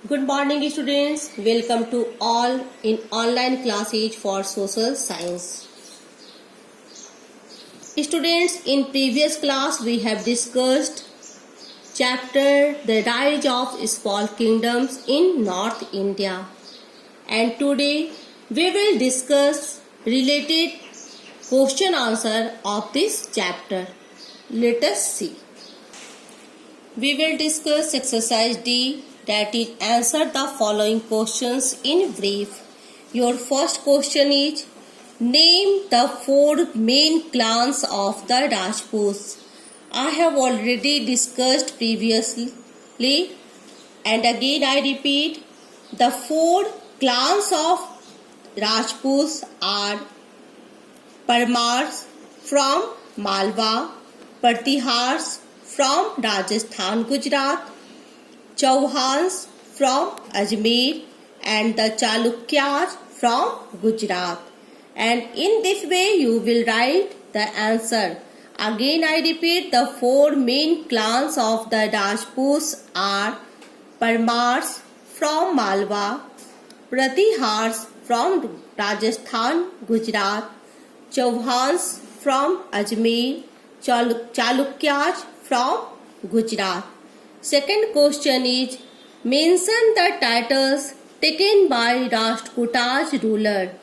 Good morning students. Welcome to all in online classes for social science. Students, in previous class we have discussed chapter The Rise of Small Kingdoms in North India, and today we will discuss related question answer of this chapter. Let us see. We will discuss exercise D, that is answer the following questions in brief. Your first question is name the four main clans of the Rajputs. I have already discussed previously and again I repeat, the four clans of Rajputs are Parmars from Malwa, Pratihars from Rajasthan, Gujarat, Chauhans from Ajmer, and the Chalukyas from Gujarat. And in this way you will write the answer. Again I repeat, the four main clans of the Rajputs are Parmars from Malwa, Pratihars from Rajasthan, Gujarat, Chauhans from Ajmer, Chalukyas from Gujarat. Second question is mention the titles taken by Rashtrakutas ruler.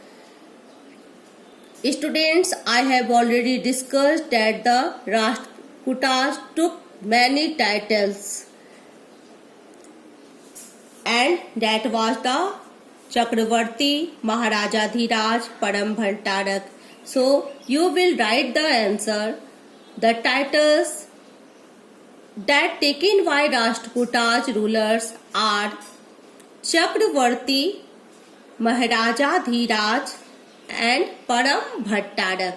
Students, I have already discussed that the Rashtrakutas took many titles, and that was the Chakravarti, Maharajadhiraj, Param Bhantarak. So you will write the answer. The titles that taken by Rashtrakutas rulers are Chakravarti, Maharajadhiraj and Param Bhattarak.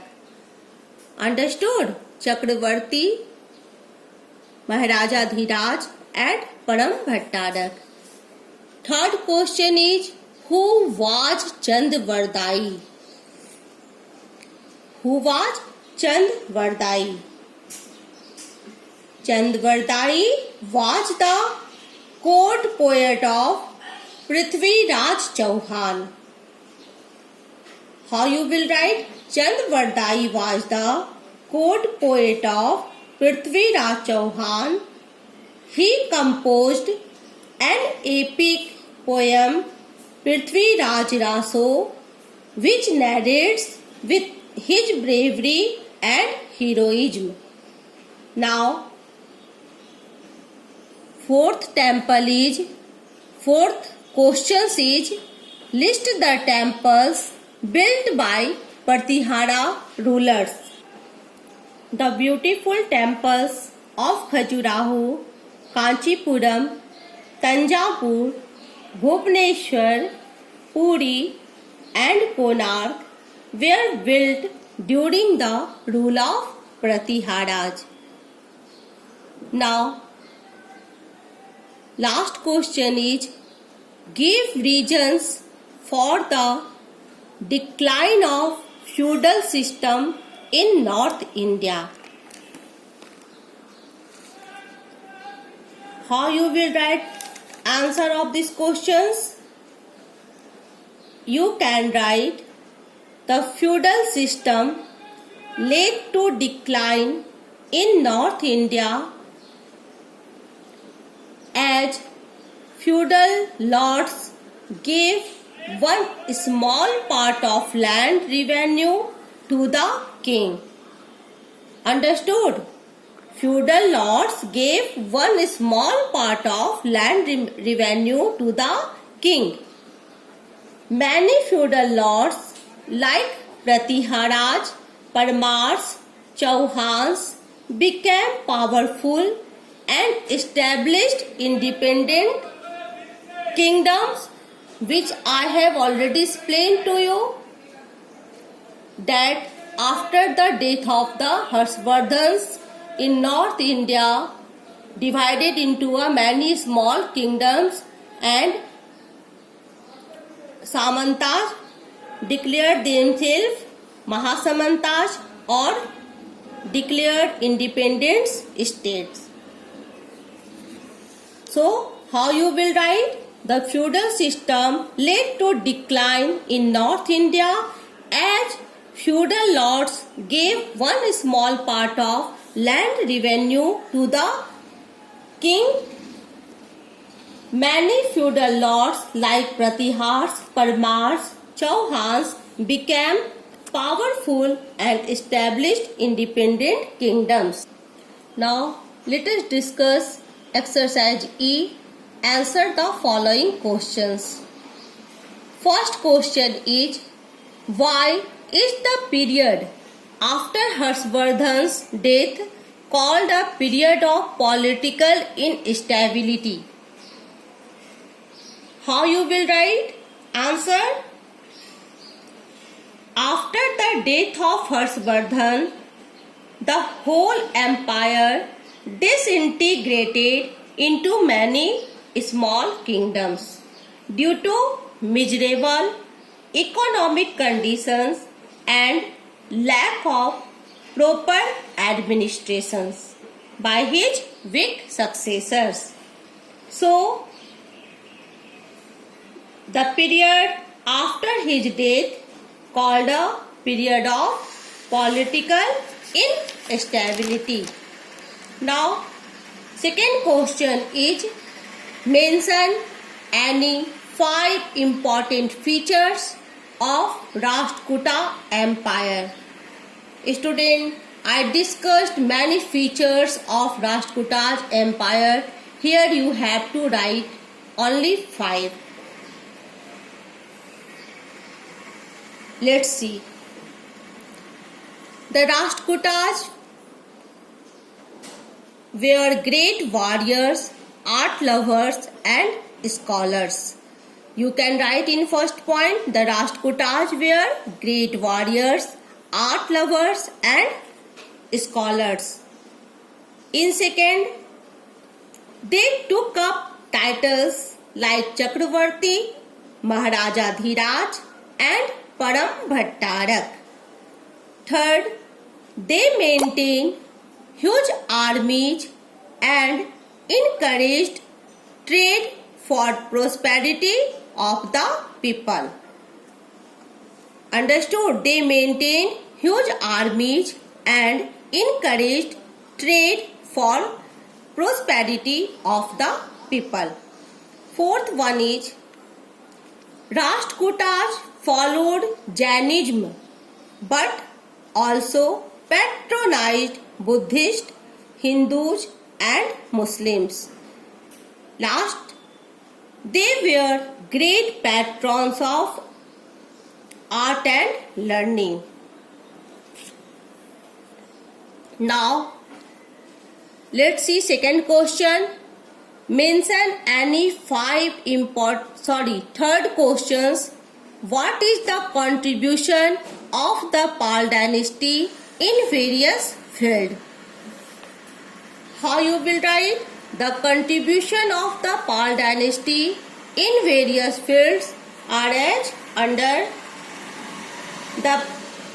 Understood? Chakravarti, Maharajadhiraj and Param Bhattarak. Third question is who was Chandvardai? Who was Chandvardai? Chandvardai was the court poet of Prithviraj Chauhan. How you will write? Chandvardai was the court poet of Prithviraj Chauhan. He composed an epic poem, Prithviraj Raso, which narrates with his bravery and heroism. Now, fourth question is list the temples built by Pratihara rulers. The beautiful temples of Khajuraho, Kanchipuram, Tanjapur, Bhubaneswar, Puri and Konark were built during the rule of Pratiharas. Now, last question is give reasons for the decline of feudal system in North India. How you will write answer of these questions? You can write the feudal system led to decline in North India as feudal lords gave one small part of land revenue to the king. Understood? Feudal lords gave one small part of land revenue to the king. Many feudal lords like Pratiharas, Parmars, Chauhans became powerful and established independent kingdoms, which I have already explained to you that after the death of the Harshvardhans in North India divided into many small kingdoms, and Samantas declared themselves Mahasamantas or declared independent states. So, how you will write? The feudal system led to decline in North India as feudal lords gave one small part of land revenue to the king. Many feudal lords like Pratihars, Parmars, Chauhans became powerful and established independent kingdoms. Now let us discuss exercise E. Answer the following questions. First question is, why is the period after Harshvardhan's death called a period of political instability? How you will write? Answer. After the death of Harshvardhan, the whole empire disintegrated into many small kingdoms due to miserable economic conditions and lack of proper administrations by his weak successors. So, the period after his death called a period of political instability. Now, second question is, mention any 5 important features of Rashtrakuta Empire. Student, I discussed many features of Rashtrakuta Empire. Here you have to write only 5. Let's see. The Rashtrakutas were great warriors, art lovers and scholars. You can write in first point, the Rashtrakutas were great warriors, art lovers and scholars. In second, they took up titles like Chakravarti, Maharaja Dhiraj and Param Bhattarak. Third, they maintained huge armies and encouraged trade for prosperity of the people. Understood? They maintained huge armies and encouraged trade for prosperity of the people. Fourth one is, Rashtrakutas followed Jainism but also patronized Buddhists, Hindus and Muslims. Last, they were great patrons of art and learning. Now, let's see second question. Mention any 5 third questions. What is the contribution of the Pal dynasty in various fields? How you will write? The contribution of the Pal dynasty in various fields are as under. The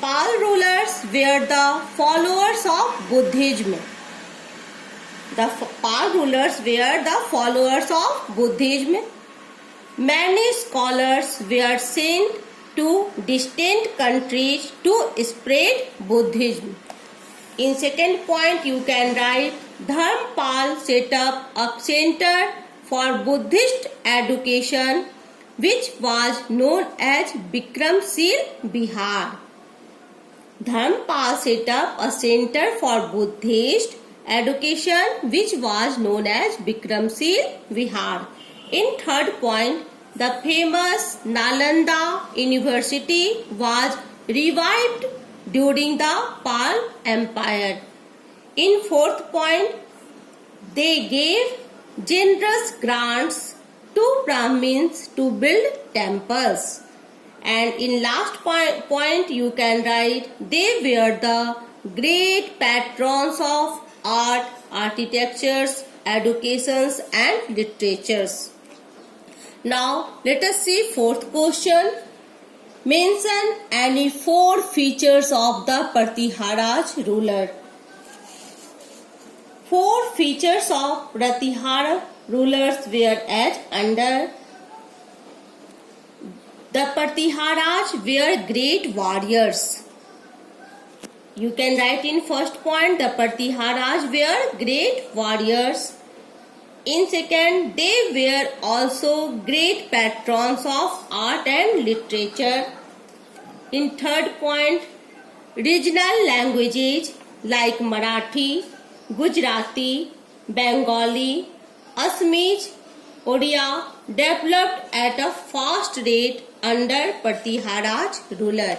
Pal rulers were the followers of Buddhism. The Pal rulers were the followers of Buddhism. Many scholars were sent to distant countries to spread Buddhism. In second point, you can write, Dharmpal set up a center for Buddhist education which was known as Bikramshil, Bihar. Dharmpal set up a center for Buddhist education which was known as Bikramshil, Bihar. In third point, the famous Nalanda University was revived during the Pal Empire. In fourth point, they gave generous grants to Brahmins to build temples. And in last point, you can write, they were the great patrons of art, architectures, educations and literatures. Now, let us see fourth question. Mention any 4 features of the Prithviraj ruler. 4 features of Pratihara rulers were as under. The Pratiharaj were great warriors. You can write in first point, the Pratiharaj were great warriors. In second, they were also great patrons of art and literature. In third point, regional languages like Marathi, Gujarati, Bengali, Assamese, Odia developed at a fast rate under Pratiharaj ruler.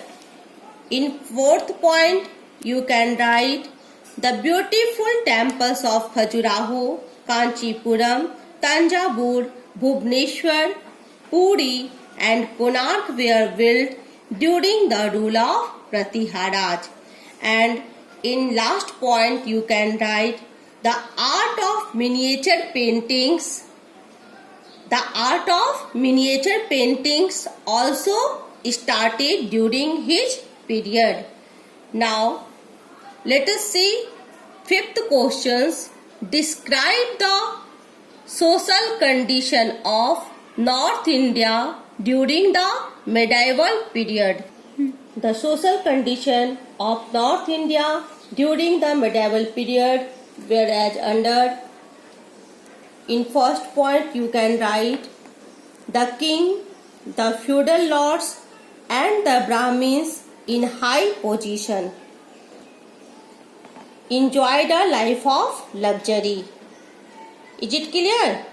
In fourth point, you can write the beautiful temples of Khajuraho, Kanchipuram, Tanjavur, Bhubaneswar, Puri and Konark were built during the rule of Pratiharaj. And in last point you can write the art of miniature paintings. The art of miniature paintings also started during his period. Now let us see fifth questions. Describe the social condition of North India during the medieval period. The social condition of North India during the medieval period were as under. In first point you can write the king, the feudal lords and the Brahmins in high position enjoyed a life of luxury. Is it clear?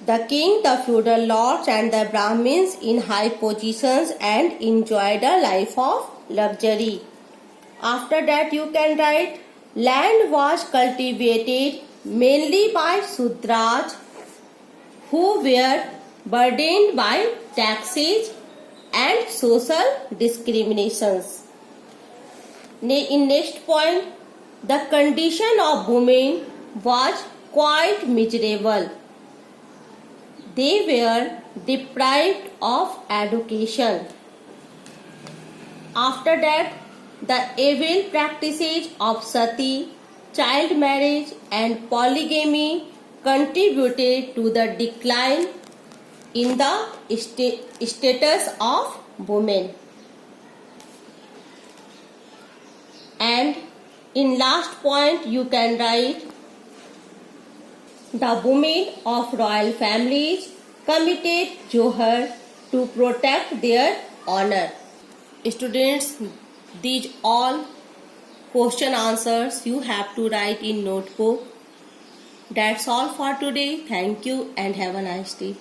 The king, the feudal lords and the Brahmins in high positions and enjoyed a life of luxury. After that you can write land was cultivated mainly by Sudras who were burdened by taxes and social discriminations. In next point, the condition of women was quite miserable. They were deprived of education. After that, the evil practices of sati, child marriage and polygamy contributed to the decline in the status of women. And in last point you can write the women of royal families committed Johar to protect their honor. Students, these all question answers you have to write in notebook. That's all for today. Thank you and have a nice day.